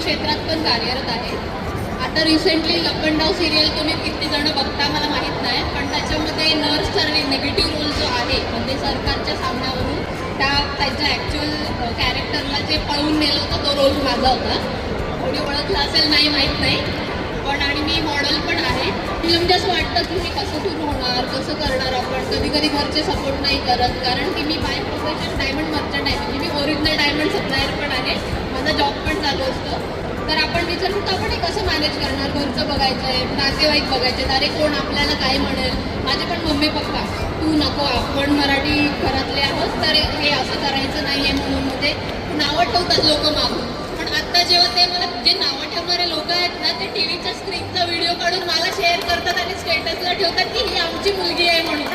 क्षेत्रात पण कार्यरत आहे. आता रिसेंटली लपंडाव सिरियल तुम्ही किती जण बघता मला माहीत नाही, पण त्याच्यामध्ये नर्स ठरली निगेटिव्ह रोल जो आहे म्हणजे सरकारच्या सामन्यावरून त्याच्या ॲक्च्युअल कॅरेक्टरला जे पळून नेलं होतं तो रोल माझा होता. कोणी ओळखला असेल नाही माहीत नाही, पण आणि मी मॉडेल पण आहे. म्हणजे असं वाटतं की हे कसं सुरू होणार, कसं करणार आपण. कधी कधी घरचे सपोर्ट नाही करत, कारण की मी बाय प्रोफेशन डायमंड मर्चंट आहे, म्हणजे मी ओरिजिनल डायमंड सप्लायर पण आहे, माझा जॉब पण चालू असतो. तर आपण विचारतो तर आपण हे कसं मॅनेज करणार, घरचं बघायचं आहे, नातेवाईक बघायचे, अरे कोण आपल्याला काय म्हणेल. माझे पण मम्मी पप्पा तू नको, आपण मराठी घरातले आहोत तर हे असं करायचं नाही आहे म्हणून म्हणजे नावं ठेवतात लोक मागून. पण आत्ता जेव्हा ते मला जे नावं ठेवणारे लोक आहेत ना, ते टी व्हीच्या स्क्रीनचा व्हिडिओ काढून मला शेअर करतात आणि स्टेटसला ठेवतात की ही आमची मुलगी आहे म्हणून.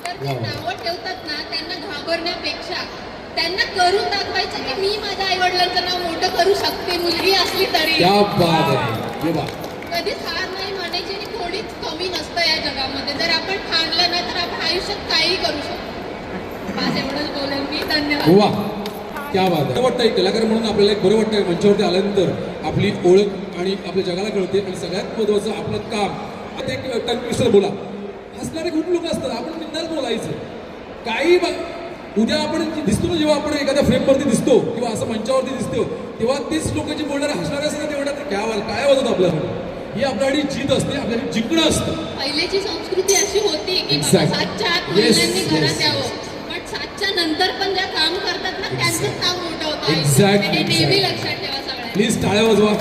तर जे नावं ठेवतात ना त्यांना घाबरण्यापेक्षा त्यांना करून दाखवायचं की मी माझ्या आईवडिलांचं नाव मोठं करू शकते, मुलगी असली तरी. कधीच हार नाही मानायची आणि कोणीच कमी नसतं या जगामध्ये. जर आपण ठाणलं ना तर आपण आयुष्यात काही करू शकतो. माझं एवढंच बोलेल मी. धन्यवाद. क्या बात आहे. वाटतं एक कलाकार म्हणून आपल्याला एक बरं वाटतं मंचावरती आल्यानंतर आपली ओळख आणि आपल्या जगाला कळते. आणि सगळ्यात महत्त्वाचं आपलं काम. आता एक टंग बोला, हसणारे खूप लोक असतात, आपण बिंदास बोलायचं. काही उद्या आपण दिसतो ना, जेव्हा आपण एखाद्या फ्रेमवरती दिसतो किंवा असं मंचावरती दिसतो, तेव्हा तेच लोक जे बोलणारे हसणारे असतात तेवढ्या काय वाजवतं आपल्याला. ही आपल्यासाठी जीत असते, आपल्याला जिंकणं असतं. पहिल्याची संस्कृती अशी होती की 7च्या आत महिलांनी घरात यावं, पण 7च्या नंतर पण ज्या काम करतात ना त्यांचं काम मोठं होतं. एक्झॅक्टली. नेहमी लक्षात ठेवा सगळ्यांनी. प्लीज टाळ्या वाजवा.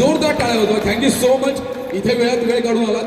जोरदार टाळ्या वाजवा. Thank you so much. इथे वेळ काढून आला.